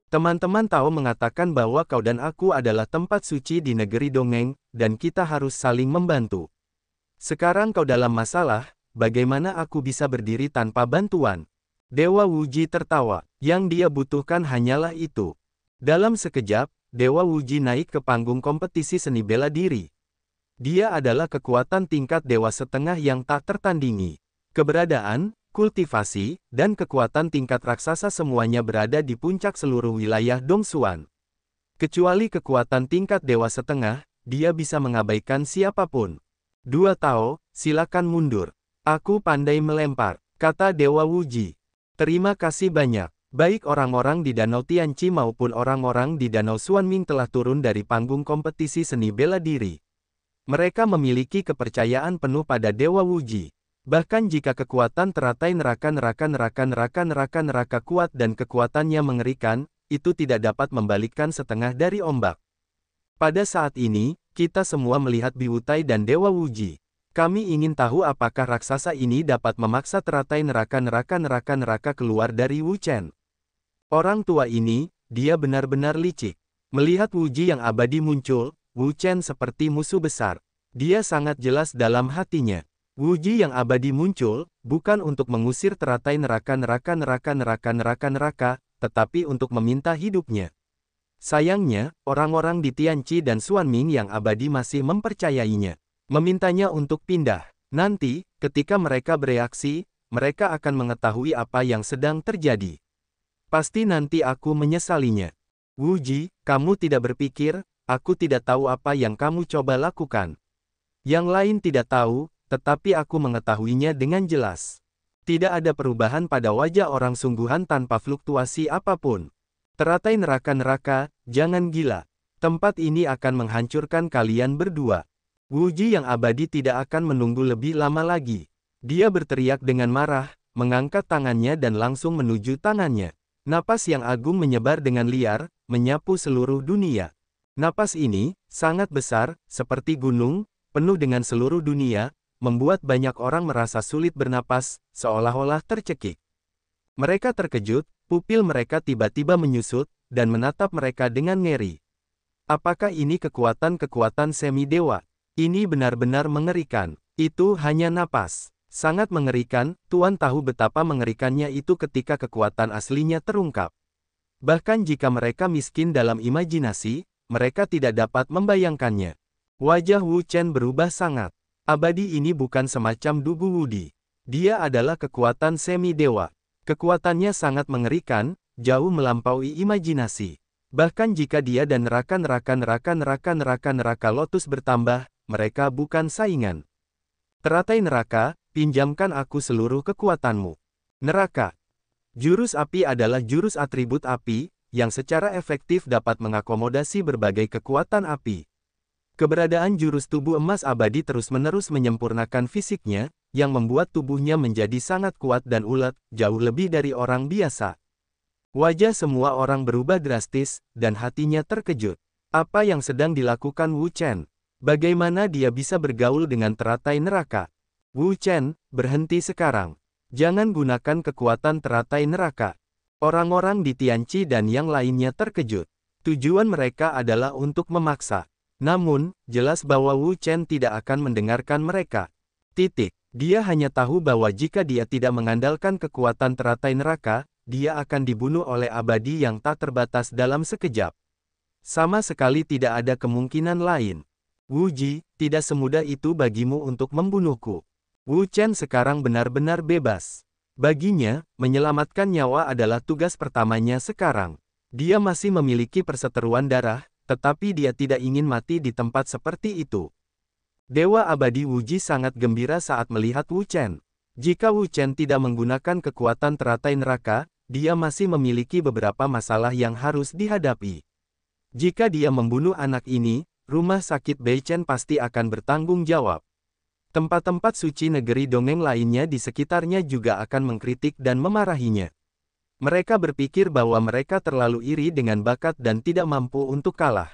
Teman-teman tahu mengatakan bahwa kau dan aku adalah tempat suci di negeri dongeng, dan kita harus saling membantu. Sekarang kau dalam masalah, bagaimana aku bisa berdiri tanpa bantuan? Dewa Wuji tertawa. Yang dia butuhkan hanyalah itu. Dalam sekejap, Dewa Wuji naik ke panggung kompetisi seni bela diri. Dia adalah kekuatan tingkat dewa setengah yang tak tertandingi. Keberadaan, kultivasi, dan kekuatan tingkat raksasa semuanya berada di puncak seluruh wilayah Dongsuan. Kecuali kekuatan tingkat dewa setengah, dia bisa mengabaikan siapapun. 2 Tao, silakan mundur. Aku pandai melempar, kata Dewa Wuji. Terima kasih banyak. Baik orang-orang di Danau Tianqi maupun orang-orang di Danau Xuanming telah turun dari panggung kompetisi seni bela diri. Mereka memiliki kepercayaan penuh pada Dewa Wuji. Bahkan jika kekuatan teratai neraka kuat dan kekuatannya mengerikan, itu tidak dapat membalikkan setengah dari ombak. Pada saat ini, kita semua melihat Biwutai dan Dewa Wuji. Kami ingin tahu apakah raksasa ini dapat memaksa teratai neraka keluar dari Wu Chen. Orang tua ini, dia benar-benar licik. Melihat Wuji yang abadi muncul, Wu Chen seperti musuh besar. Dia sangat jelas dalam hatinya. Wuji yang abadi muncul, bukan untuk mengusir teratai neraka, tetapi untuk meminta hidupnya. Sayangnya, orang-orang di Tianqi dan Xuanming yang abadi masih mempercayainya. Memintanya untuk pindah. Nanti, ketika mereka bereaksi, mereka akan mengetahui apa yang sedang terjadi. Pasti nanti aku menyesalinya. Wuji, kamu tidak berpikir, aku tidak tahu apa yang kamu coba lakukan. Yang lain tidak tahu, tetapi aku mengetahuinya dengan jelas. Tidak ada perubahan pada wajah orang sungguhan tanpa fluktuasi apapun. Teratai neraka, jangan gila. Tempat ini akan menghancurkan kalian berdua. Wuji yang abadi tidak akan menunggu lebih lama lagi. Dia berteriak dengan marah, mengangkat tangannya dan langsung menuju tangannya. Napas yang agung menyebar dengan liar, menyapu seluruh dunia. Napas ini, sangat besar, seperti gunung, penuh dengan seluruh dunia, membuat banyak orang merasa sulit bernapas, seolah-olah tercekik. Mereka terkejut, pupil mereka tiba-tiba menyusut, dan menatap mereka dengan ngeri. Apakah ini kekuatan-kekuatan semi-dewa? Ini benar-benar mengerikan. Itu hanya napas. Sangat mengerikan, Tuan tahu betapa mengerikannya itu ketika kekuatan aslinya terungkap. Bahkan jika mereka miskin dalam imajinasi, mereka tidak dapat membayangkannya. Wajah Wu Chen berubah sangat. Abadi ini bukan semacam Dugu Wudi. Dia adalah kekuatan semi-dewa. Kekuatannya sangat mengerikan, jauh melampaui imajinasi. Bahkan jika dia dan neraka lotus bertambah, mereka bukan saingan. Teratai neraka, pinjamkan aku seluruh kekuatanmu. Neraka. Jurus api adalah jurus atribut api, yang secara efektif dapat mengakomodasi berbagai kekuatan api. Keberadaan jurus tubuh emas abadi terus-menerus menyempurnakan fisiknya, yang membuat tubuhnya menjadi sangat kuat dan ulet, jauh lebih dari orang biasa. Wajah semua orang berubah drastis, dan hatinya terkejut. Apa yang sedang dilakukan Wu Chen? Bagaimana dia bisa bergaul dengan teratai neraka? Wu Chen, berhenti sekarang. Jangan gunakan kekuatan teratai neraka. Orang-orang di Tianqi dan yang lainnya terkejut. Tujuan mereka adalah untuk memaksa. Namun, jelas bahwa Wu Chen tidak akan mendengarkan mereka. Dia hanya tahu bahwa jika dia tidak mengandalkan kekuatan teratai neraka, dia akan dibunuh oleh abadi yang tak terbatas dalam sekejap. Sama sekali tidak ada kemungkinan lain. Wuji, tidak semudah itu bagimu untuk membunuhku. Wu Chen sekarang benar-benar bebas. Baginya, menyelamatkan nyawa adalah tugas pertamanya sekarang. Dia masih memiliki perseteruan darah, tetapi dia tidak ingin mati di tempat seperti itu. Dewa abadi Wuji sangat gembira saat melihat Wu Chen. Jika Wu Chen tidak menggunakan kekuatan teratai neraka, dia masih memiliki beberapa masalah yang harus dihadapi. Jika dia membunuh anak ini, rumah sakit Beichen pasti akan bertanggung jawab. Tempat-tempat suci negeri dongeng lainnya di sekitarnya juga akan mengkritik dan memarahinya. Mereka berpikir bahwa mereka terlalu iri dengan bakat dan tidak mampu untuk kalah.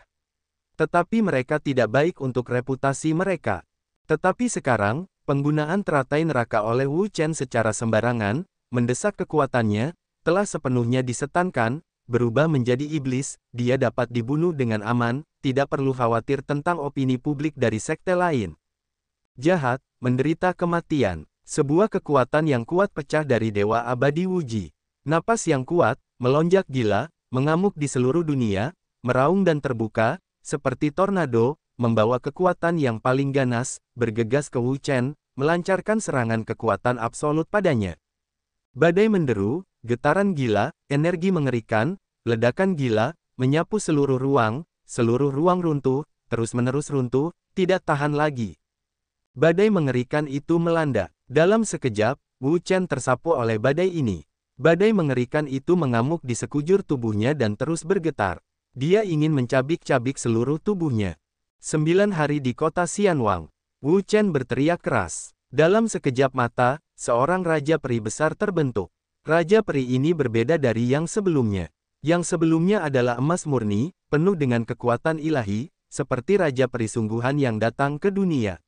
Tetapi mereka tidak baik untuk reputasi mereka. Tetapi sekarang, penggunaan teratai neraka oleh Wu Chen secara sembarangan, mendesak kekuatannya, telah sepenuhnya disetankan, berubah menjadi iblis, dia dapat dibunuh dengan aman, tidak perlu khawatir tentang opini publik dari sekte lain. Jahat, menderita kematian. Sebuah kekuatan yang kuat pecah dari Dewa Abadi Wuji. Napas yang kuat, melonjak gila, mengamuk di seluruh dunia, meraung dan terbuka, seperti tornado, membawa kekuatan yang paling ganas, bergegas ke Wu Chen, melancarkan serangan kekuatan absolut padanya. Badai menderu, getaran gila, energi mengerikan, ledakan gila, menyapu seluruh ruang runtuh, terus-menerus runtuh, tidak tahan lagi. Badai mengerikan itu melanda. Dalam sekejap, Wu Chen tersapu oleh badai ini. Badai mengerikan itu mengamuk di sekujur tubuhnya dan terus bergetar. Dia ingin mencabik-cabik seluruh tubuhnya. 9 hari di kota Xianwang. Wu Chen berteriak keras. Dalam sekejap mata, seorang raja peri besar terbentuk. Raja peri ini berbeda dari yang sebelumnya. Yang sebelumnya adalah emas murni, penuh dengan kekuatan ilahi, seperti raja peri sungguhan yang datang ke dunia.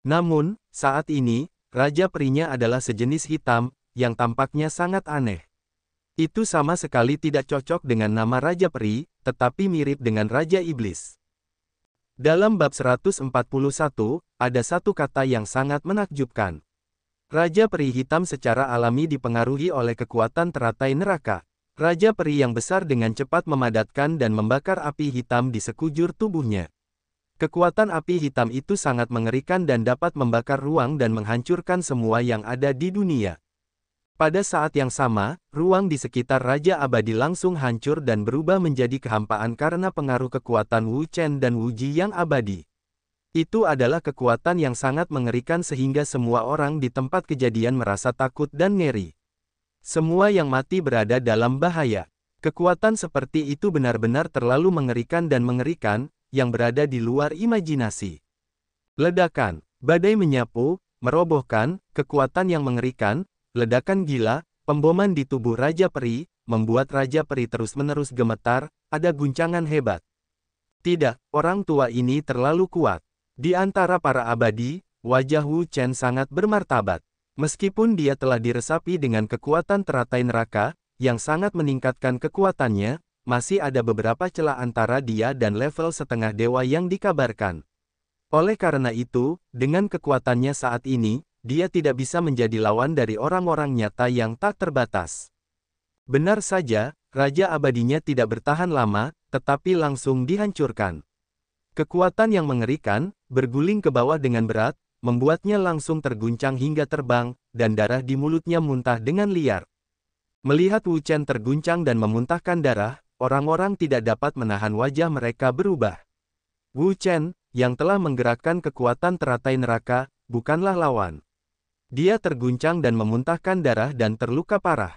Namun, saat ini, raja perinya adalah sejenis hitam, yang tampaknya sangat aneh. Itu sama sekali tidak cocok dengan nama raja peri, tetapi mirip dengan raja iblis. Dalam bab 141, ada satu kata yang sangat menakjubkan. Raja peri hitam secara alami dipengaruhi oleh kekuatan teratai neraka. Raja peri yang besar dengan cepat memadatkan dan membakar api hitam di sekujur tubuhnya. Kekuatan api hitam itu sangat mengerikan dan dapat membakar ruang dan menghancurkan semua yang ada di dunia. Pada saat yang sama, ruang di sekitar Raja Abadi langsung hancur dan berubah menjadi kehampaan karena pengaruh kekuatan Wu Chen dan Wu Ji yang abadi. Itu adalah kekuatan yang sangat mengerikan sehingga semua orang di tempat kejadian merasa takut dan ngeri. Semua yang mati berada dalam bahaya. Kekuatan seperti itu benar-benar terlalu mengerikan dan mengerikan, yang berada di luar imajinasi. Ledakan, badai menyapu, merobohkan, kekuatan yang mengerikan, ledakan gila, pemboman di tubuh Raja Peri, membuat Raja Peri terus-menerus gemetar, ada guncangan hebat. Tidak, orang tua ini terlalu kuat. Di antara para abadi, wajah Wu Chen sangat bermartabat. Meskipun dia telah diresapi dengan kekuatan teratai neraka, yang sangat meningkatkan kekuatannya, masih ada beberapa celah antara dia dan level setengah dewa yang dikabarkan. Oleh karena itu, dengan kekuatannya saat ini, dia tidak bisa menjadi lawan dari orang-orang nyata yang tak terbatas. Benar saja, Raja Abadinya tidak bertahan lama, tetapi langsung dihancurkan. Kekuatan yang mengerikan, berguling ke bawah dengan berat, membuatnya langsung terguncang hingga terbang, dan darah di mulutnya muntah dengan liar. Melihat Wu Chen terguncang dan memuntahkan darah, orang-orang tidak dapat menahan wajah mereka berubah. Wu Chen, yang telah menggerakkan kekuatan teratai neraka, bukanlah lawan. Dia terguncang dan memuntahkan darah dan terluka parah.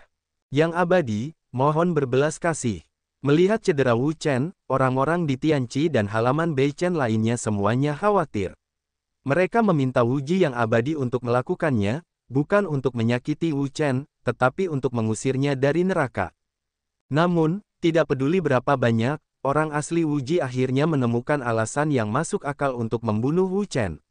Yang abadi, mohon berbelas kasih. Melihat cedera Wu Chen, orang-orang di Tianqi dan halaman Beichen lainnya semuanya khawatir. Mereka meminta Wu Ji yang abadi untuk melakukannya, bukan untuk menyakiti Wu Chen, tetapi untuk mengusirnya dari neraka. Namun, tidak peduli berapa banyak, orang asli Wu Ji akhirnya menemukan alasan yang masuk akal untuk membunuh Wu Chen.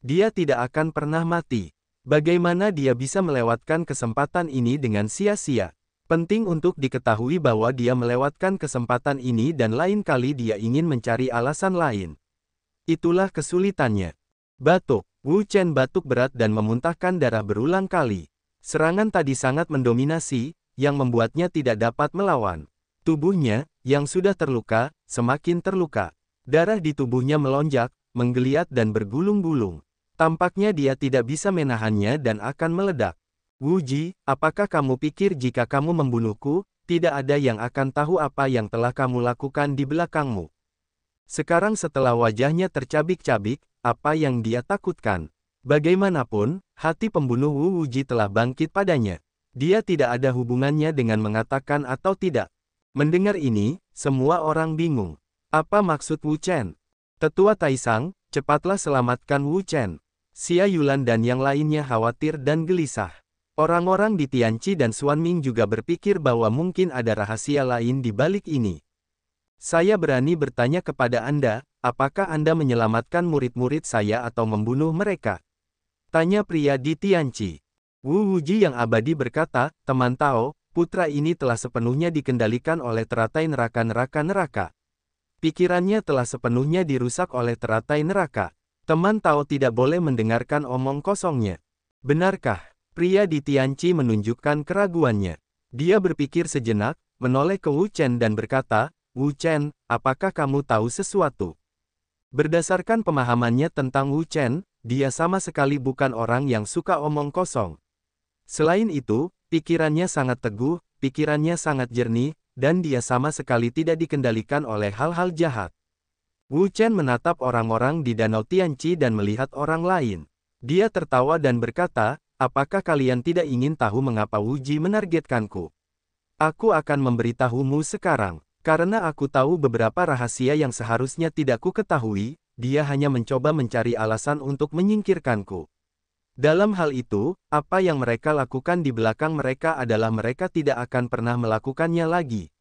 Dia tidak akan pernah mati. Bagaimana dia bisa melewatkan kesempatan ini dengan sia-sia? Penting untuk diketahui bahwa dia melewatkan kesempatan ini dan lain kali dia ingin mencari alasan lain. Itulah kesulitannya. Batuk. Wu Chen batuk berat dan memuntahkan darah berulang kali. Serangan tadi sangat mendominasi, yang membuatnya tidak dapat melawan. Tubuhnya, yang sudah terluka, semakin terluka. Darah di tubuhnya melonjak, menggeliat dan bergulung-gulung. Tampaknya dia tidak bisa menahannya dan akan meledak. Wu Ji, apakah kamu pikir jika kamu membunuhku, tidak ada yang akan tahu apa yang telah kamu lakukan di belakangmu? Sekarang setelah wajahnya tercabik-cabik, apa yang dia takutkan? Bagaimanapun, hati pembunuh Wu Ji telah bangkit padanya. Dia tidak ada hubungannya dengan mengatakan atau tidak. Mendengar ini, semua orang bingung. Apa maksud Wu Chen? Tetua Taisang, cepatlah selamatkan Wu Chen. Xia Yulan dan yang lainnya khawatir dan gelisah. Orang-orang di Tianqi dan Xuanming juga berpikir bahwa mungkin ada rahasia lain di balik ini. Saya berani bertanya kepada Anda, apakah Anda menyelamatkan murid-murid saya atau membunuh mereka? Tanya pria di Tianqi. Wu Wuji yang abadi berkata, teman Tao, putra ini telah sepenuhnya dikendalikan oleh teratai neraka. Pikirannya telah sepenuhnya dirusak oleh teratai neraka. Teman Tao tidak boleh mendengarkan omong kosongnya. Benarkah? Pria di Tianqi menunjukkan keraguannya. Dia berpikir sejenak, menoleh ke Wu Chen dan berkata, Wu Chen, apakah kamu tahu sesuatu? Berdasarkan pemahamannya tentang Wu Chen, dia sama sekali bukan orang yang suka omong kosong. Selain itu, pikirannya sangat teguh, pikirannya sangat jernih, dan dia sama sekali tidak dikendalikan oleh hal-hal jahat. Wu Chen menatap orang-orang di Danau Tianqi dan melihat orang lain. Dia tertawa dan berkata, apakah kalian tidak ingin tahu mengapa Wu Ji menargetkanku? Aku akan memberitahumu sekarang. Karena aku tahu beberapa rahasia yang seharusnya tidak ku ketahui, dia hanya mencoba mencari alasan untuk menyingkirkanku. Dalam hal itu, apa yang mereka lakukan di belakang mereka adalah mereka tidak akan pernah melakukannya lagi.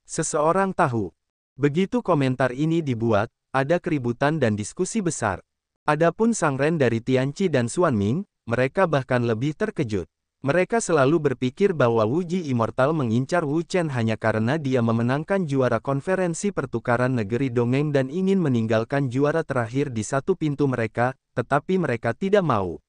Seseorang tahu. Begitu komentar ini dibuat, ada keributan dan diskusi besar. Adapun Sang Ren dari Tianqi dan Xuanming, mereka bahkan lebih terkejut. Mereka selalu berpikir bahwa Wu Ji Immortal mengincar Wu Chen hanya karena dia memenangkan juara konferensi pertukaran negeri dongeng dan ingin meninggalkan juara terakhir di satu pintu mereka, tetapi mereka tidak mau.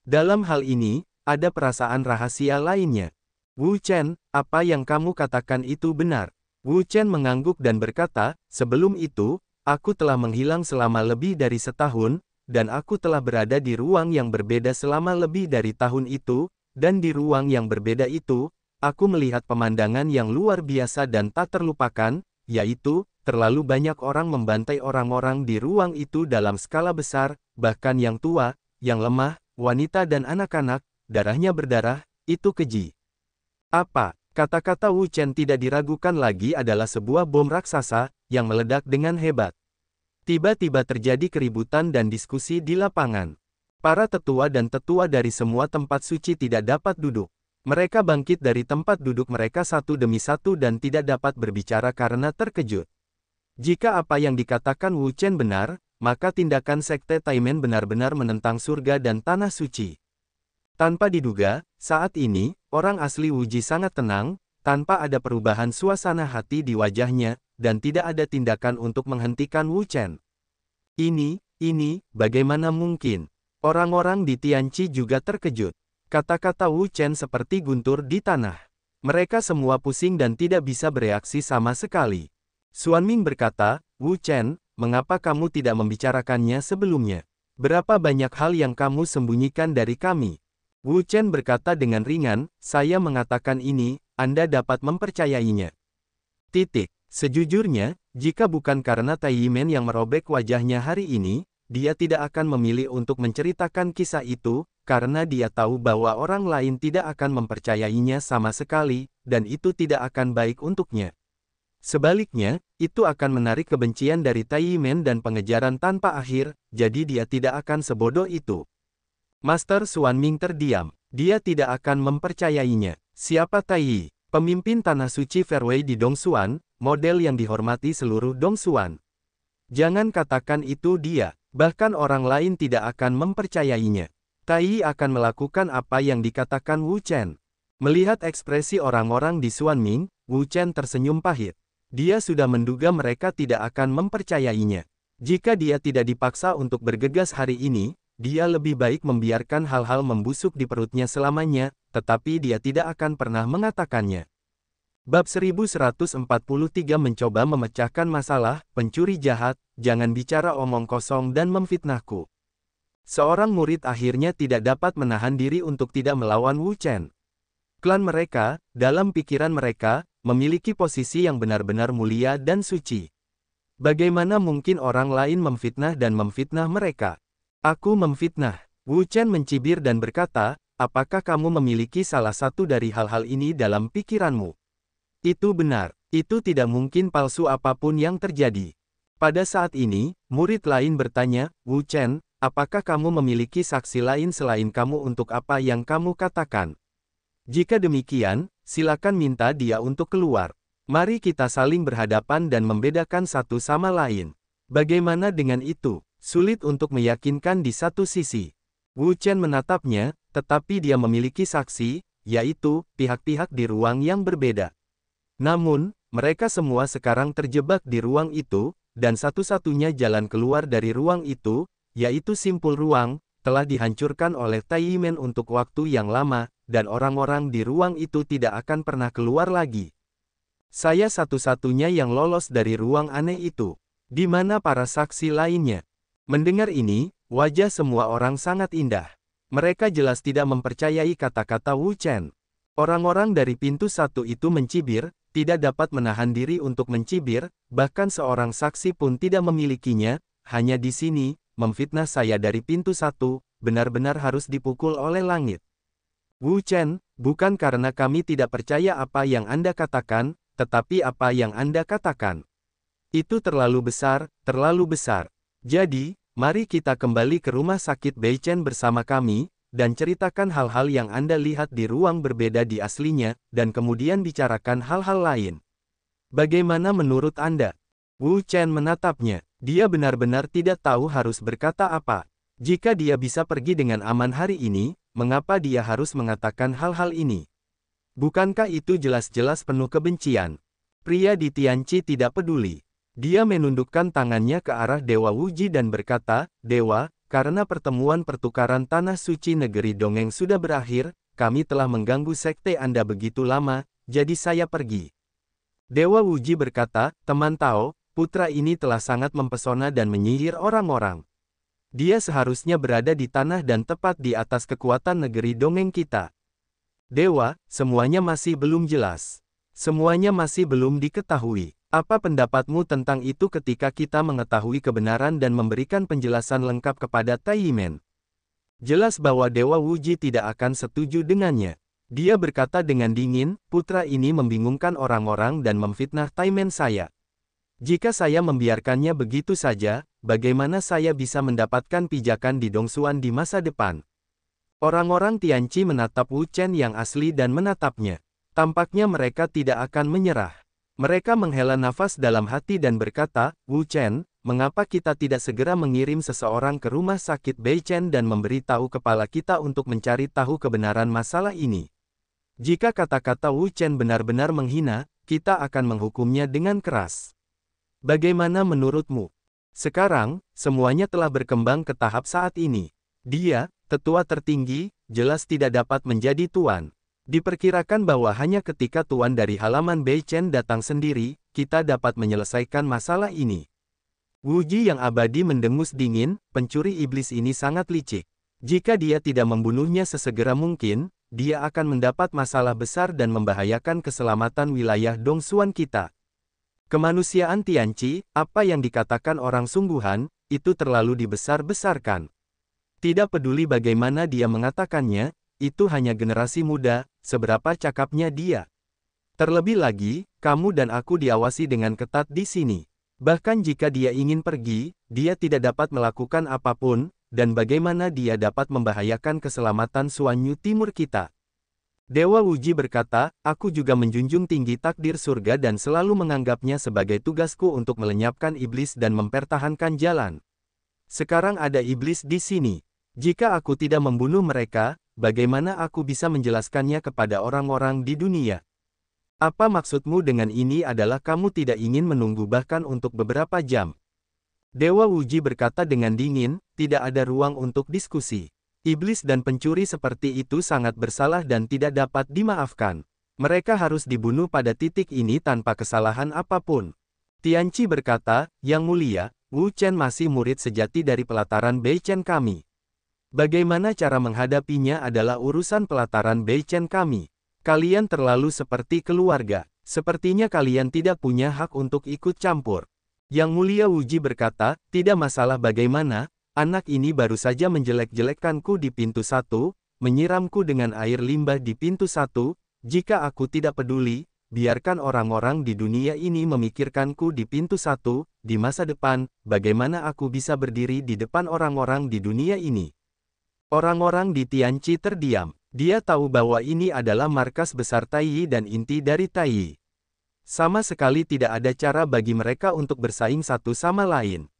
Dalam hal ini, ada perasaan rahasia lainnya. Wu Chen, apa yang kamu katakan itu benar. Wu Chen mengangguk dan berkata, sebelum itu, aku telah menghilang selama lebih dari setahun, dan aku telah berada di ruang yang berbeda selama lebih dari tahun itu, dan di ruang yang berbeda itu, aku melihat pemandangan yang luar biasa dan tak terlupakan, yaitu, terlalu banyak orang membantai orang-orang di ruang itu dalam skala besar, bahkan yang tua, yang lemah, wanita dan anak-anak, darahnya berdarah, itu keji. Apa? Kata-kata Wu Chen tidak diragukan lagi adalah sebuah bom raksasa, yang meledak dengan hebat. Tiba-tiba terjadi keributan dan diskusi di lapangan. Para tetua dan tetua dari semua tempat suci tidak dapat duduk. Mereka bangkit dari tempat duduk mereka satu demi satu dan tidak dapat berbicara karena terkejut. Jika apa yang dikatakan Wu Chen benar, maka tindakan Sekte Taimen benar-benar menentang surga dan tanah suci. Tanpa diduga, saat ini, orang asli Wu Ji sangat tenang, tanpa ada perubahan suasana hati di wajahnya, dan tidak ada tindakan untuk menghentikan Wu Chen. Ini, bagaimana mungkin? Orang-orang di Tianqi juga terkejut. Kata-kata Wu Chen seperti guntur di tanah. Mereka semua pusing dan tidak bisa bereaksi sama sekali. Xuanming berkata, Wu Chen, mengapa kamu tidak membicarakannya sebelumnya? Berapa banyak hal yang kamu sembunyikan dari kami? Wu Chen berkata dengan ringan, saya mengatakan ini, Anda dapat mempercayainya. Sejujurnya, jika bukan karena Tai Yimen yang merobek wajahnya hari ini, dia tidak akan memilih untuk menceritakan kisah itu, karena dia tahu bahwa orang lain tidak akan mempercayainya sama sekali, dan itu tidak akan baik untuknya. Sebaliknya, itu akan menarik kebencian dari Tai Yimen dan pengejaran tanpa akhir, jadi dia tidak akan sebodoh itu. Master Xuanming terdiam. Dia tidak akan mempercayainya. Siapa Tai Yi? Pemimpin Tanah Suci Fairway di Dongsuan, model yang dihormati seluruh Dongsuan. Jangan katakan itu dia, bahkan orang lain tidak akan mempercayainya. Tai Yi akan melakukan apa yang dikatakan Wu Chen. Melihat ekspresi orang-orang di Xuanming, Wu Chen tersenyum pahit. Dia sudah menduga mereka tidak akan mempercayainya. Jika dia tidak dipaksa untuk bergegas hari ini, dia lebih baik membiarkan hal-hal membusuk di perutnya selamanya, tetapi dia tidak akan pernah mengatakannya. Bab 1143 mencoba memecahkan masalah, pencuri jahat, jangan bicara omong kosong dan memfitnahku. Seorang murid akhirnya tidak dapat menahan diri untuk tidak melawan Wu Chen. Klan mereka, dalam pikiran mereka, memiliki posisi yang benar-benar mulia dan suci. Bagaimana mungkin orang lain memfitnah dan memfitnah mereka? Aku memfitnah. Wu Chen mencibir dan berkata, apakah kamu memiliki salah satu dari hal-hal ini dalam pikiranmu? Itu benar. Itu tidak mungkin palsu apapun yang terjadi. Pada saat ini, murid lain bertanya, Wu Chen, apakah kamu memiliki saksi lain selain kamu untuk apa yang kamu katakan? Jika demikian, silakan minta dia untuk keluar. Mari kita saling berhadapan dan membedakan satu sama lain. Bagaimana dengan itu? Sulit untuk meyakinkan di satu sisi. Wu Chen menatapnya, tetapi dia memiliki saksi, yaitu pihak-pihak di ruang yang berbeda. Namun, mereka semua sekarang terjebak di ruang itu, dan satu-satunya jalan keluar dari ruang itu, yaitu simpul ruang, telah dihancurkan oleh Taiyimen untuk waktu yang lama, dan orang-orang di ruang itu tidak akan pernah keluar lagi. Saya satu-satunya yang lolos dari ruang aneh itu. Di mana para saksi lainnya? Mendengar ini, wajah semua orang sangat indah. Mereka jelas tidak mempercayai kata-kata Wu Chen. Orang-orang dari pintu satu itu mencibir, tidak dapat menahan diri untuk mencibir, bahkan seorang saksi pun tidak memilikinya, hanya di sini, memfitnah saya dari pintu satu, benar-benar harus dipukul oleh langit. Wu Chen, bukan karena kami tidak percaya apa yang Anda katakan, tetapi apa yang Anda katakan. Itu terlalu besar, terlalu besar. Jadi, mari kita kembali ke rumah sakit Beichen bersama kami, dan ceritakan hal-hal yang Anda lihat di ruang berbeda di aslinya, dan kemudian bicarakan hal-hal lain. Bagaimana menurut Anda? Wu Chen menatapnya. Dia benar-benar tidak tahu harus berkata apa. Jika dia bisa pergi dengan aman hari ini, mengapa dia harus mengatakan hal-hal ini? Bukankah itu jelas-jelas penuh kebencian? Pria di Tianqi tidak peduli. Dia menundukkan tangannya ke arah Dewa Wuji dan berkata, "Dewa, karena pertemuan pertukaran tanah suci negeri Dongeng sudah berakhir, kami telah mengganggu sekte Anda begitu lama, jadi saya pergi." Dewa Wuji berkata, "Teman Tao, putra ini telah sangat mempesona dan menyihir orang-orang. Dia seharusnya berada di tanah dan tepat di atas kekuatan negeri Dongeng kita." Dewa, semuanya masih belum jelas. Semuanya masih belum diketahui. Apa pendapatmu tentang itu ketika kita mengetahui kebenaran dan memberikan penjelasan lengkap kepada Taiyimen? Jelas bahwa Dewa Wuji tidak akan setuju dengannya. Dia berkata dengan dingin, "Putra ini membingungkan orang-orang dan memfitnah Taiyimen saya. Jika saya membiarkannya begitu saja, bagaimana saya bisa mendapatkan pijakan di Dongsuan di masa depan?" Orang-orang Tianqi menatap Wu Chen yang asli dan menatapnya. Tampaknya mereka tidak akan menyerah. Mereka menghela nafas dalam hati dan berkata, "Wu Chen, mengapa kita tidak segera mengirim seseorang ke rumah sakit Beichen dan memberitahu kepala kita untuk mencari tahu kebenaran masalah ini? Jika kata-kata Wu Chen benar-benar menghina, kita akan menghukumnya dengan keras. Bagaimana menurutmu?" Sekarang, semuanya telah berkembang ke tahap saat ini. Dia, tetua tertinggi, jelas tidak dapat menjadi tuan. Diperkirakan bahwa hanya ketika tuan dari halaman Beichen datang sendiri, kita dapat menyelesaikan masalah ini. Wuji yang abadi mendengus dingin, pencuri iblis ini sangat licik. Jika dia tidak membunuhnya sesegera mungkin, dia akan mendapat masalah besar dan membahayakan keselamatan wilayah Dongsuan kita. Kemanusiaan Tianqi, apa yang dikatakan orang sungguhan, itu terlalu dibesar-besarkan. Tidak peduli bagaimana dia mengatakannya, itu hanya generasi muda, seberapa cakapnya dia. Terlebih lagi, kamu dan aku diawasi dengan ketat di sini. Bahkan jika dia ingin pergi, dia tidak dapat melakukan apapun, dan bagaimana dia dapat membahayakan keselamatan Suanyu Timur kita. Dewa Wuji berkata, "Aku juga menjunjung tinggi takdir surga dan selalu menganggapnya sebagai tugasku untuk melenyapkan iblis dan mempertahankan jalan. Sekarang ada iblis di sini. Jika aku tidak membunuh mereka, bagaimana aku bisa menjelaskannya kepada orang-orang di dunia? Apa maksudmu dengan ini adalah kamu tidak ingin menunggu bahkan untuk beberapa jam?" Dewa Wuji berkata dengan dingin, "Tidak ada ruang untuk diskusi. Iblis dan pencuri seperti itu sangat bersalah dan tidak dapat dimaafkan. Mereka harus dibunuh pada titik ini tanpa kesalahan apapun." Tianqi berkata, "Yang mulia, Wu Chen masih murid sejati dari pelataran Beichen kami. Bagaimana cara menghadapinya adalah urusan pelataran Beichen kami. Kalian terlalu seperti keluarga. Sepertinya kalian tidak punya hak untuk ikut campur." Yang mulia Wuji berkata, "Tidak masalah bagaimana, anak ini baru saja menjelek-jelekkanku di pintu satu, menyiramku dengan air limbah di pintu satu, jika aku tidak peduli, biarkan orang-orang di dunia ini memikirkanku di pintu satu, di masa depan, bagaimana aku bisa berdiri di depan orang-orang di dunia ini?" Orang-orang di Tianqi terdiam. Dia tahu bahwa ini adalah markas besar Taiyi dan inti dari Taiyi. Sama sekali tidak ada cara bagi mereka untuk bersaing satu sama lain.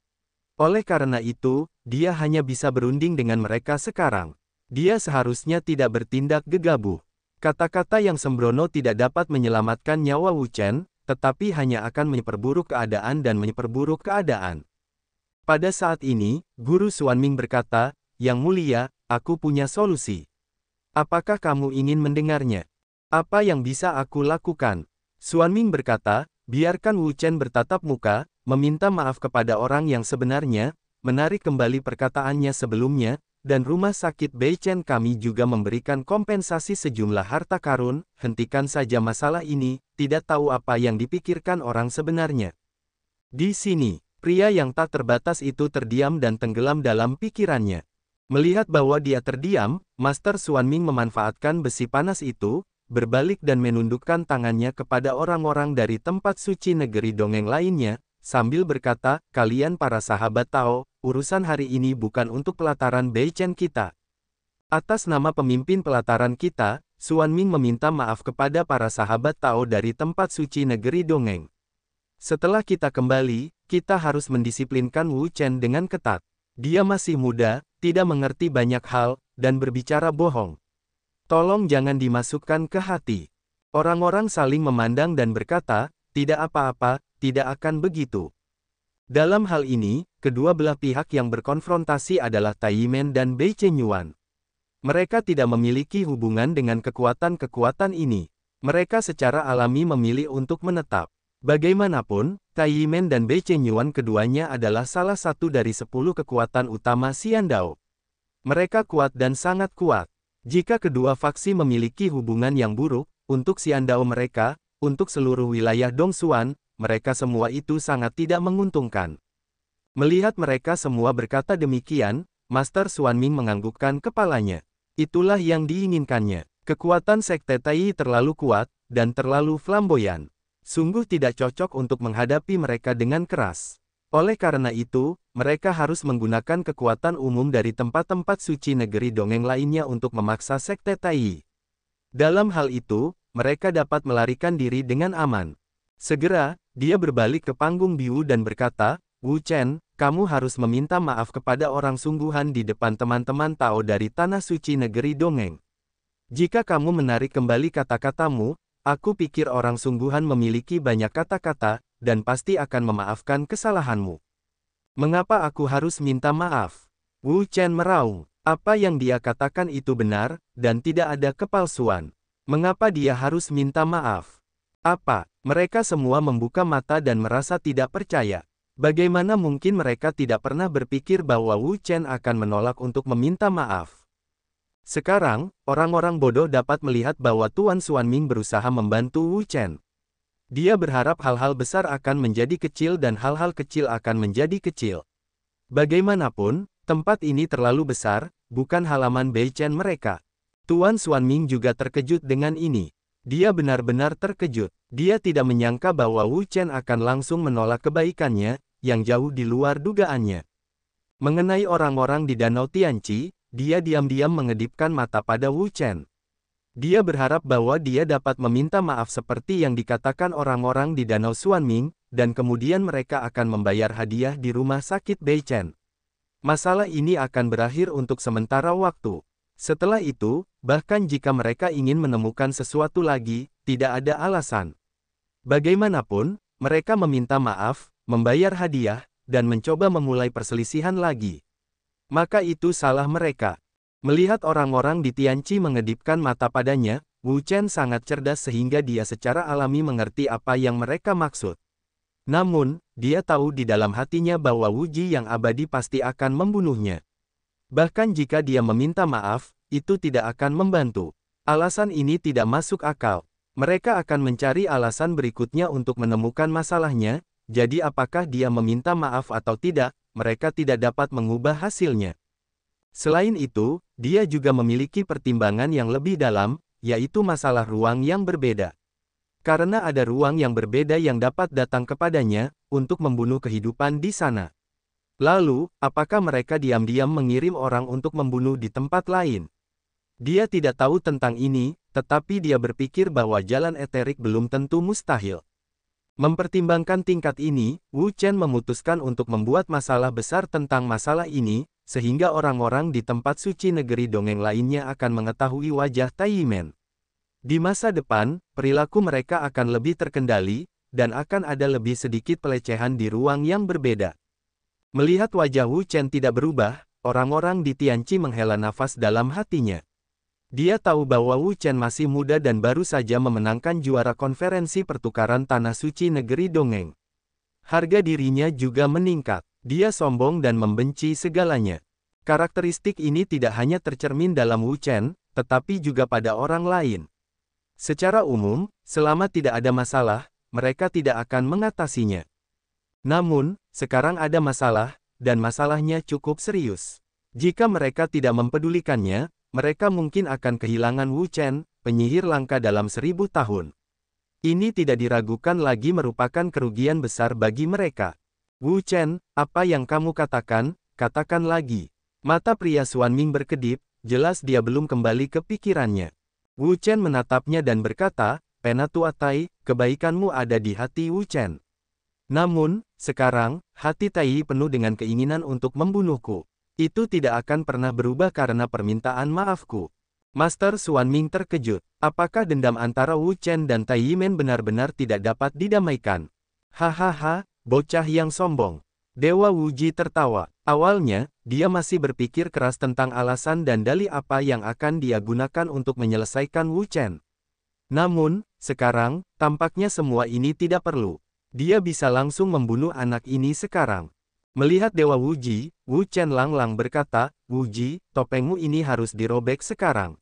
Oleh karena itu, dia hanya bisa berunding dengan mereka sekarang. Dia seharusnya tidak bertindak gegabah. Kata-kata yang sembrono tidak dapat menyelamatkan nyawa Wu Chen, tetapi hanya akan memperburuk keadaan dan memperburuk keadaan. Pada saat ini, Guru Xuanming berkata, "Yang mulia, aku punya solusi. Apakah kamu ingin mendengarnya? Apa yang bisa aku lakukan?" Xuanming berkata, "Biarkan Wu Chen bertatap muka, meminta maaf kepada orang yang sebenarnya, menarik kembali perkataannya sebelumnya, dan rumah sakit Beichen kami juga memberikan kompensasi sejumlah harta karun, hentikan saja masalah ini, tidak tahu apa yang dipikirkan orang sebenarnya." Di sini, pria yang tak terbatas itu terdiam dan tenggelam dalam pikirannya. Melihat bahwa dia terdiam, Master Xuanming memanfaatkan besi panas itu, berbalik dan menundukkan tangannya kepada orang-orang dari tempat suci negeri dongeng lainnya, sambil berkata, "Kalian para sahabat Tao, urusan hari ini bukan untuk pelataran Beichen kita. Atas nama pemimpin pelataran kita, Xuanming meminta maaf kepada para sahabat Tao dari tempat suci negeri dongeng. Setelah kita kembali, kita harus mendisiplinkan Wu Chen dengan ketat. Dia masih muda, tidak mengerti banyak hal, dan berbicara bohong. Tolong jangan dimasukkan ke hati." Orang-orang saling memandang dan berkata, "Tidak apa-apa, tidak akan begitu." Dalam hal ini, kedua belah pihak yang berkonfrontasi adalah Tai Yimen dan Bei Chenyuan. Mereka tidak memiliki hubungan dengan kekuatan-kekuatan ini. Mereka secara alami memilih untuk menetap. Bagaimanapun, Tai Yimen dan Bei Chenyuan keduanya adalah salah satu dari 10 kekuatan utama Xiandao. Mereka kuat dan sangat kuat. Jika kedua faksi memiliki hubungan yang buruk, untuk Xiandao mereka, untuk seluruh wilayah Dongsuan, mereka semua itu sangat tidak menguntungkan. Melihat mereka semua berkata demikian, Master Xuanming menganggukkan kepalanya. Itulah yang diinginkannya. Kekuatan Sekte Tai terlalu kuat, dan terlalu flamboyan. Sungguh tidak cocok untuk menghadapi mereka dengan keras. Oleh karena itu, mereka harus menggunakan kekuatan umum dari tempat-tempat suci negeri dongeng lainnya untuk memaksa Sekte Tai. Dalam hal itu, mereka dapat melarikan diri dengan aman. Segera, dia berbalik ke panggung biru dan berkata, "Wu Chen, kamu harus meminta maaf kepada orang sungguhan di depan teman-teman Tao dari tanah suci negeri dongeng. Jika kamu menarik kembali kata-katamu, aku pikir orang sungguhan memiliki banyak kata-kata, dan pasti akan memaafkan kesalahanmu." "Mengapa aku harus minta maaf?" Wu Chen meraung. Apa yang dia katakan itu benar, dan tidak ada kepalsuan. Mengapa dia harus minta maaf? Apa? Mereka semua membuka mata dan merasa tidak percaya. Bagaimana mungkin mereka tidak pernah berpikir bahwa Wu Chen akan menolak untuk meminta maaf? Sekarang, orang-orang bodoh dapat melihat bahwa Tuan Xuanming berusaha membantu Wu Chen. Dia berharap hal-hal besar akan menjadi kecil dan hal-hal kecil akan menjadi kecil. Bagaimanapun, tempat ini terlalu besar, bukan halaman Beichen mereka. Tuan Xuanming juga terkejut dengan ini. Dia benar-benar terkejut. Dia tidak menyangka bahwa Wu Chen akan langsung menolak kebaikannya, yang jauh di luar dugaannya. Mengenai orang-orang di Danau Tianqi, dia diam-diam mengedipkan mata pada Wu Chen. Dia berharap bahwa dia dapat meminta maaf seperti yang dikatakan orang-orang di Danau Xuanming, dan kemudian mereka akan membayar hadiah di rumah sakit Beichen. Masalah ini akan berakhir untuk sementara waktu. Setelah itu, bahkan jika mereka ingin menemukan sesuatu lagi, tidak ada alasan. Bagaimanapun, mereka meminta maaf, membayar hadiah, dan mencoba memulai perselisihan lagi. Maka itu salah mereka. Melihat orang-orang di Tianqi mengedipkan mata padanya, Wu Chen sangat cerdas sehingga dia secara alami mengerti apa yang mereka maksud. Namun, dia tahu di dalam hatinya bahwa Wu Ji yang abadi pasti akan membunuhnya. Bahkan jika dia meminta maaf, itu tidak akan membantu. Alasan ini tidak masuk akal. Mereka akan mencari alasan berikutnya untuk menemukan masalahnya, jadi apakah dia meminta maaf atau tidak, mereka tidak dapat mengubah hasilnya. Selain itu, dia juga memiliki pertimbangan yang lebih dalam, yaitu masalah ruang yang berbeda. Karena ada ruang yang berbeda yang dapat datang kepadanya, untuk membunuh kehidupan di sana. Lalu, apakah mereka diam-diam mengirim orang untuk membunuh di tempat lain? Dia tidak tahu tentang ini, tetapi dia berpikir bahwa jalan eterik belum tentu mustahil. Mempertimbangkan tingkat ini, Wu Chen memutuskan untuk membuat masalah besar tentang masalah ini, sehingga orang-orang di tempat suci negeri dongeng lainnya akan mengetahui wajah Tai Yimen. Di masa depan, perilaku mereka akan lebih terkendali, dan akan ada lebih sedikit pelecehan di ruang yang berbeda. Melihat wajah Wu Chen tidak berubah, orang-orang di Tianqi menghela nafas dalam hatinya. Dia tahu bahwa Wu Chen masih muda dan baru saja memenangkan juara konferensi pertukaran tanah suci negeri Dongeng. Harga dirinya juga meningkat. Dia sombong dan membenci segalanya. Karakteristik ini tidak hanya tercermin dalam Wu Chen, tetapi juga pada orang lain. Secara umum, selama tidak ada masalah, mereka tidak akan mengatasinya. Namun, sekarang ada masalah, dan masalahnya cukup serius. Jika mereka tidak mempedulikannya, mereka mungkin akan kehilangan Wu Chen, penyihir langka dalam 1000 tahun. Ini tidak diragukan lagi merupakan kerugian besar bagi mereka. Wu Chen, apa yang kamu katakan, katakan lagi. Mata pria Xuanming berkedip, jelas dia belum kembali ke pikirannya. Wu Chen menatapnya dan berkata, Penatua Tai, kebaikanmu ada di hati Wu Chen. Namun, sekarang, hati Tai penuh dengan keinginan untuk membunuhku. Itu tidak akan pernah berubah karena permintaan maafku. Master Xuanming terkejut. Apakah dendam antara Wu Chen dan Tai Yimen benar-benar tidak dapat didamaikan? Hahaha, bocah yang sombong. Dewa Wuji tertawa. Awalnya, dia masih berpikir keras tentang alasan dan dalih apa yang akan dia gunakan untuk menyelesaikan Wu Chen. Namun, sekarang, tampaknya semua ini tidak perlu. Dia bisa langsung membunuh anak ini sekarang. Melihat Dewa Wuji, Wu Chen lang-lang berkata, Wuji, topengmu ini harus dirobek sekarang.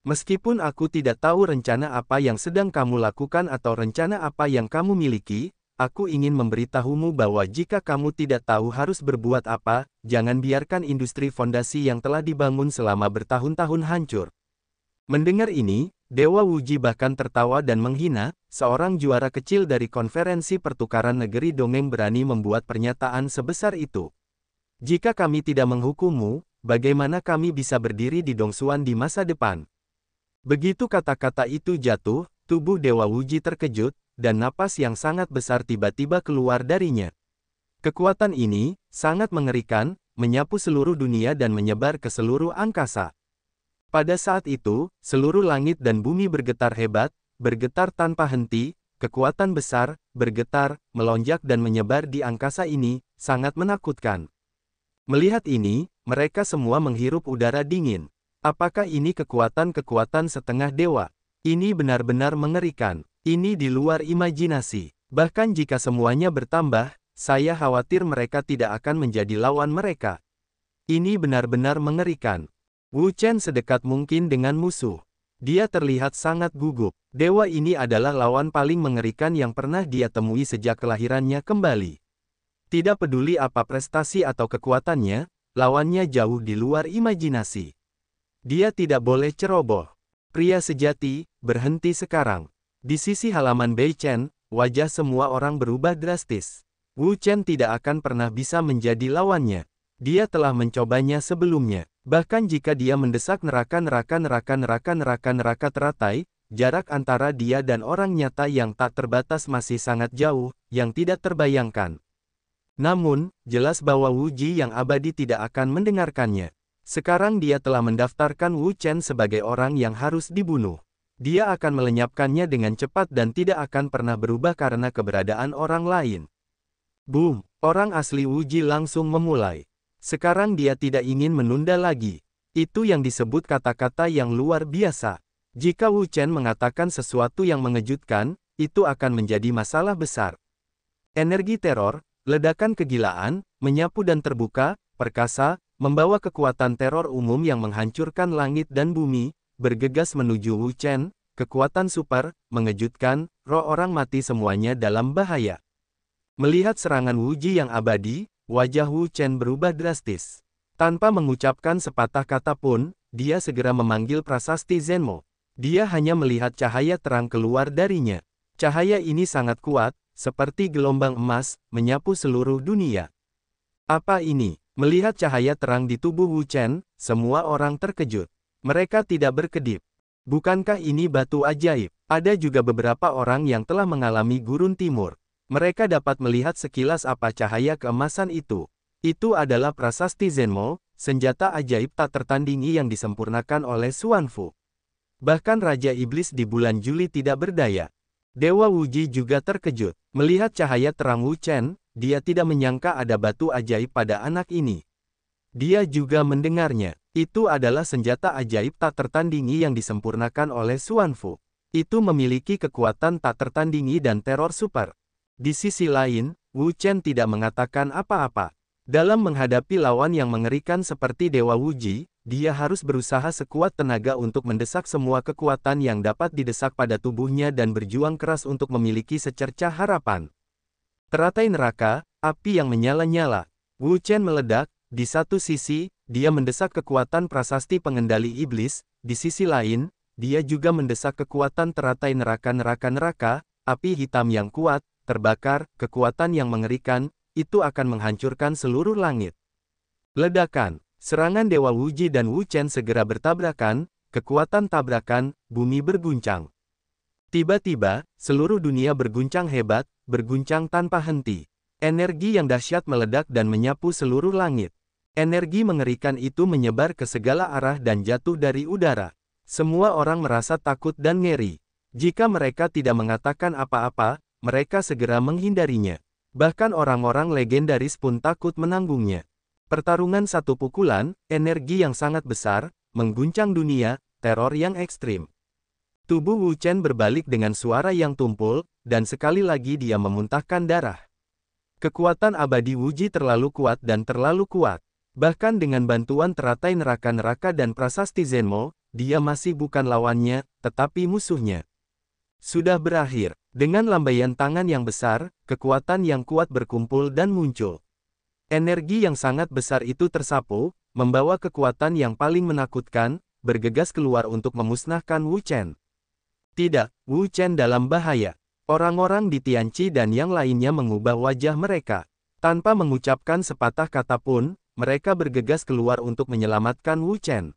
Meskipun aku tidak tahu rencana apa yang sedang kamu lakukan atau rencana apa yang kamu miliki, aku ingin memberitahumu bahwa jika kamu tidak tahu harus berbuat apa, jangan biarkan industri fondasi yang telah dibangun selama bertahun-tahun hancur. Mendengar ini, Dewa Wuji bahkan tertawa dan menghina, seorang juara kecil dari konferensi pertukaran negeri Dongeng berani membuat pernyataan sebesar itu. Jika kami tidak menghukummu, bagaimana kami bisa berdiri di Dongsuan di masa depan? Begitu kata-kata itu jatuh, tubuh Dewa Wuji terkejut, dan napas yang sangat besar tiba-tiba keluar darinya. Kekuatan ini, sangat mengerikan, menyapu seluruh dunia dan menyebar ke seluruh angkasa. Pada saat itu, seluruh langit dan bumi bergetar hebat, bergetar tanpa henti, kekuatan besar, bergetar, melonjak dan menyebar di angkasa ini, sangat menakutkan. Melihat ini, mereka semua menghirup udara dingin. Apakah ini kekuatan-kekuatan setengah dewa? Ini benar-benar mengerikan. Ini di luar imajinasi. Bahkan jika semuanya bertambah, saya khawatir mereka tidak akan menjadi lawan mereka. Ini benar-benar mengerikan. Wu Chen sedekat mungkin dengan musuh. Dia terlihat sangat gugup. Dewa ini adalah lawan paling mengerikan yang pernah dia temui sejak kelahirannya kembali. Tidak peduli apa prestasi atau kekuatannya, lawannya jauh di luar imajinasi. Dia tidak boleh ceroboh. Pria sejati, berhenti sekarang. Di sisi halaman Bei Chen, wajah semua orang berubah drastis. Wu Chen tidak akan pernah bisa menjadi lawannya. Dia telah mencobanya sebelumnya. Bahkan jika dia mendesak neraka teratai, jarak antara dia dan orang nyata yang tak terbatas masih sangat jauh, yang tidak terbayangkan. Namun, jelas bahwa Wu Ji yang abadi tidak akan mendengarkannya. Sekarang dia telah mendaftarkan Wu Chen sebagai orang yang harus dibunuh. Dia akan melenyapkannya dengan cepat dan tidak akan pernah berubah karena keberadaan orang lain. Boom! Orang asli Wu Ji langsung memulai. Sekarang dia tidak ingin menunda lagi. Itu yang disebut kata-kata yang luar biasa. Jika Wu Chen mengatakan sesuatu yang mengejutkan, itu akan menjadi masalah besar. Energi teror, ledakan kegilaan, menyapu dan terbuka, perkasa, membawa kekuatan teror umum yang menghancurkan langit dan bumi, bergegas menuju Wu Chen, kekuatan super, mengejutkan, roh orang mati semuanya dalam bahaya. Melihat serangan Wu Ji yang abadi, wajah Wu Chen berubah drastis. Tanpa mengucapkan sepatah kata pun, dia segera memanggil prasasti Zenmo. Dia hanya melihat cahaya terang keluar darinya. Cahaya ini sangat kuat, seperti gelombang emas, menyapu seluruh dunia. Apa ini? Melihat cahaya terang di tubuh Wu Chen, semua orang terkejut. Mereka tidak berkedip. Bukankah ini batu ajaib? Ada juga beberapa orang yang telah mengalami gurun timur. Mereka dapat melihat sekilas apa cahaya keemasan itu. Itu adalah prasasti Zenmo, senjata ajaib tak tertandingi yang disempurnakan oleh Xuanfu. Bahkan Raja Iblis di bulan Juli tidak berdaya. Dewa Wuji juga terkejut. Melihat cahaya terang Wu Chen, dia tidak menyangka ada batu ajaib pada anak ini. Dia juga mendengarnya. Itu adalah senjata ajaib tak tertandingi yang disempurnakan oleh Xuanfu. Itu memiliki kekuatan tak tertandingi dan teror super. Di sisi lain, Wu Chen tidak mengatakan apa-apa. Dalam menghadapi lawan yang mengerikan seperti Dewa Wuji, dia harus berusaha sekuat tenaga untuk mendesak semua kekuatan yang dapat didesak pada tubuhnya dan berjuang keras untuk memiliki secercah harapan. Teratai neraka, api yang menyala-nyala. Wu Chen meledak. Di satu sisi, dia mendesak kekuatan prasasti pengendali iblis, di sisi lain, dia juga mendesak kekuatan teratai neraka, api hitam yang kuat, terbakar, kekuatan yang mengerikan, itu akan menghancurkan seluruh langit. Ledakan, serangan Dewa Wuji dan Wu Chen segera bertabrakan, kekuatan tabrakan, bumi berguncang. Tiba-tiba, seluruh dunia berguncang hebat, berguncang tanpa henti. Energi yang dahsyat meledak dan menyapu seluruh langit. Energi mengerikan itu menyebar ke segala arah dan jatuh dari udara. Semua orang merasa takut dan ngeri. Jika mereka tidak mengatakan apa-apa, mereka segera menghindarinya. Bahkan orang-orang legendaris pun takut menanggungnya. Pertarungan satu pukulan, energi yang sangat besar, mengguncang dunia, teror yang ekstrim. Tubuh Wu Chen berbalik dengan suara yang tumpul, dan sekali lagi dia memuntahkan darah. Kekuatan abadi Wuji terlalu kuat dan terlalu kuat. Bahkan dengan bantuan teratai neraka dan prasasti Zenmo, dia masih bukan lawannya, tetapi musuhnya. Sudah berakhir. Dengan lambaian tangan yang besar, kekuatan yang kuat berkumpul dan muncul. Energi yang sangat besar itu tersapu, membawa kekuatan yang paling menakutkan, bergegas keluar untuk memusnahkan Wu Chen. Tidak, Wu Chen dalam bahaya. Orang-orang di Tianqi dan yang lainnya mengubah wajah mereka. Tanpa mengucapkan sepatah kata pun, mereka bergegas keluar untuk menyelamatkan Wu Chen.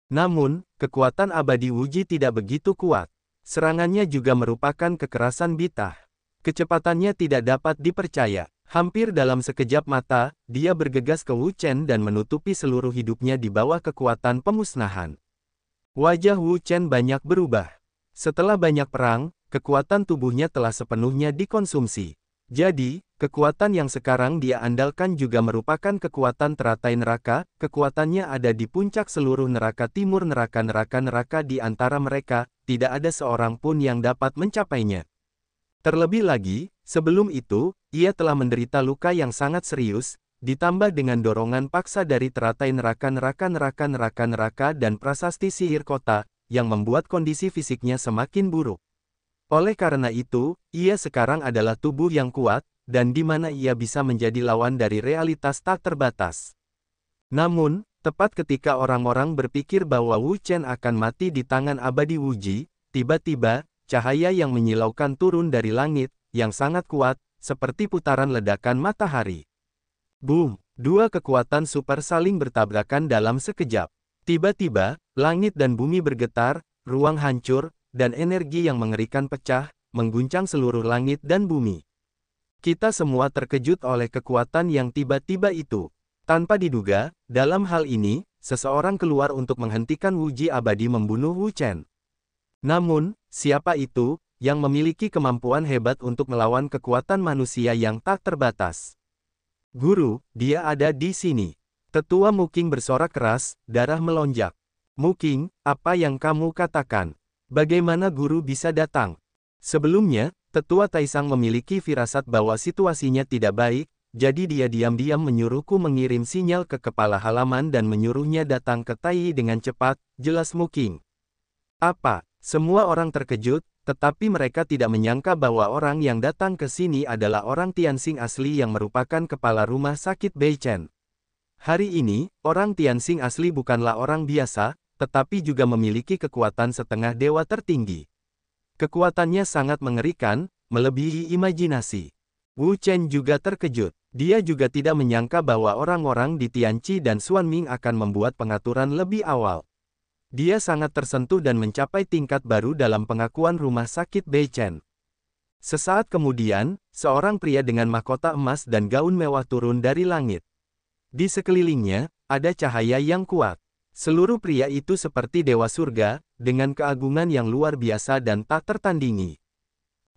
Namun, kekuatan abadi Wuji tidak begitu kuat. Serangannya juga merupakan kekerasan bitah. Kecepatannya tidak dapat dipercaya. Hampir dalam sekejap mata, dia bergegas ke Wu Chen dan menutupi seluruh hidupnya di bawah kekuatan pemusnahan. Wajah Wu Chen banyak berubah. Setelah banyak perang, kekuatan tubuhnya telah sepenuhnya dikonsumsi. Jadi, kekuatan yang sekarang dia andalkan juga merupakan kekuatan teratai neraka, kekuatannya ada di puncak seluruh neraka timur neraka di antara mereka, tidak ada seorang pun yang dapat mencapainya. Terlebih lagi, sebelum itu, ia telah menderita luka yang sangat serius, ditambah dengan dorongan paksa dari teratai neraka dan prasasti sihir kota, yang membuat kondisi fisiknya semakin buruk. Oleh karena itu, ia sekarang adalah tubuh yang kuat, dan di mana ia bisa menjadi lawan dari realitas tak terbatas. Namun, tepat ketika orang-orang berpikir bahwa Wu Chen akan mati di tangan abadi Wuji, tiba-tiba, cahaya yang menyilaukan turun dari langit, yang sangat kuat, seperti putaran ledakan matahari. Boom! Dua kekuatan super saling bertabrakan dalam sekejap. Tiba-tiba, langit dan bumi bergetar, ruang hancur, dan energi yang mengerikan pecah, mengguncang seluruh langit dan bumi. Kita semua terkejut oleh kekuatan yang tiba-tiba itu. Tanpa diduga, dalam hal ini, seseorang keluar untuk menghentikan Wuji abadi membunuh Wu Chen. Namun, siapa itu, yang memiliki kemampuan hebat untuk melawan kekuatan manusia yang tak terbatas? Guru, dia ada di sini. Tetua Muking bersorak keras, darah melonjak. Muking, apa yang kamu katakan? Bagaimana guru bisa datang? Sebelumnya, Tetua Taisang memiliki firasat bahwa situasinya tidak baik, jadi dia diam-diam menyuruhku mengirim sinyal ke kepala halaman dan menyuruhnya datang ke Tai dengan cepat, jelas Muking. Apa? Semua orang terkejut, tetapi mereka tidak menyangka bahwa orang yang datang ke sini adalah orang Tianxing asli yang merupakan kepala rumah sakit Beichen. Hari ini, orang Tianxing asli bukanlah orang biasa, tetapi juga memiliki kekuatan setengah dewa tertinggi. Kekuatannya sangat mengerikan, melebihi imajinasi. Wu Chen juga terkejut. Dia juga tidak menyangka bahwa orang-orang di Tianqi dan Xuanming akan membuat pengaturan lebih awal. Dia sangat tersentuh dan mencapai tingkat baru dalam pengakuan rumah sakit Beichen. Sesaat kemudian, seorang pria dengan mahkota emas dan gaun mewah turun dari langit. Di sekelilingnya, ada cahaya yang kuat. Seluruh pria itu seperti dewa surga, dengan keagungan yang luar biasa dan tak tertandingi.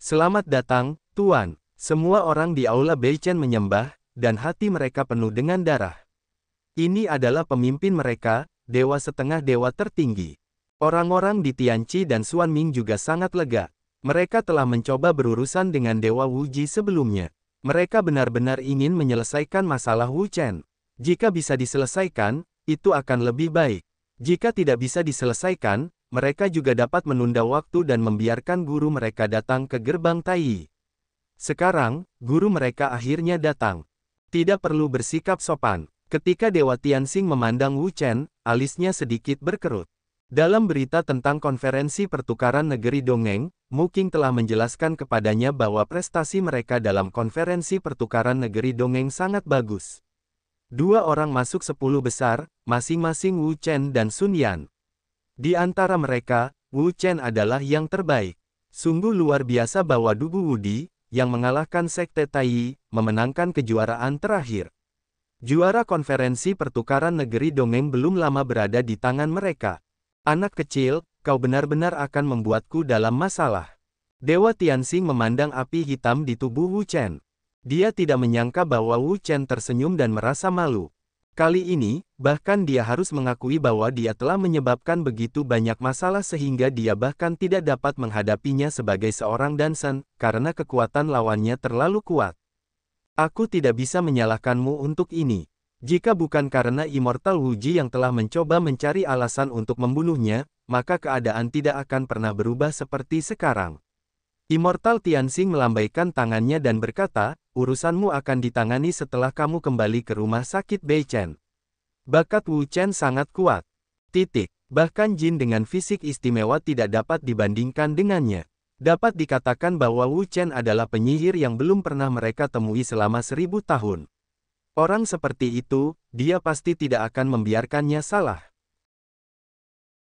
Selamat datang, Tuan. Semua orang di Aula Beichen menyembah, dan hati mereka penuh dengan darah. Ini adalah pemimpin mereka, dewa setengah dewa tertinggi. Orang-orang di Tianqi dan Xuanming juga sangat lega. Mereka telah mencoba berurusan dengan Dewa Wuji sebelumnya. Mereka benar-benar ingin menyelesaikan masalah Wu Chen. Jika bisa diselesaikan, itu akan lebih baik. Jika tidak bisa diselesaikan, mereka juga dapat menunda waktu dan membiarkan guru mereka datang ke gerbang Tai. Sekarang, guru mereka akhirnya datang. Tidak perlu bersikap sopan. Ketika Dewa Tianxing memandang Wu Chen, alisnya sedikit berkerut. Dalam berita tentang konferensi pertukaran negeri dongeng, Mu Qing telah menjelaskan kepadanya bahwa prestasi mereka dalam konferensi pertukaran negeri dongeng sangat bagus. 2 orang masuk 10 besar, masing-masing Wu Chen dan Sun Yan. Di antara mereka, Wu Chen adalah yang terbaik. Sungguh luar biasa bahwa Dugu Wudi, yang mengalahkan Sekte Tai, memenangkan kejuaraan terakhir. Juara konferensi pertukaran negeri dongeng belum lama berada di tangan mereka. Anak kecil, kau benar-benar akan membuatku dalam masalah. Dewa Tianxing memandang api hitam di tubuh Wu Chen. Dia tidak menyangka bahwa Wu Chen tersenyum dan merasa malu. Kali ini, bahkan dia harus mengakui bahwa dia telah menyebabkan begitu banyak masalah sehingga dia bahkan tidak dapat menghadapinya sebagai seorang dansen, karena kekuatan lawannya terlalu kuat. Aku tidak bisa menyalahkanmu untuk ini. Jika bukan karena Immortal Wuji yang telah mencoba mencari alasan untuk membunuhnya, maka keadaan tidak akan pernah berubah seperti sekarang. Immortal Tianxing melambaikan tangannya dan berkata, urusanmu akan ditangani setelah kamu kembali ke rumah sakit Beichen. Bakat Wu Chen sangat kuat. Bahkan jin dengan fisik istimewa tidak dapat dibandingkan dengannya. Dapat dikatakan bahwa Wu Chen adalah penyihir yang belum pernah mereka temui selama 1000 tahun. Orang seperti itu, dia pasti tidak akan membiarkannya salah.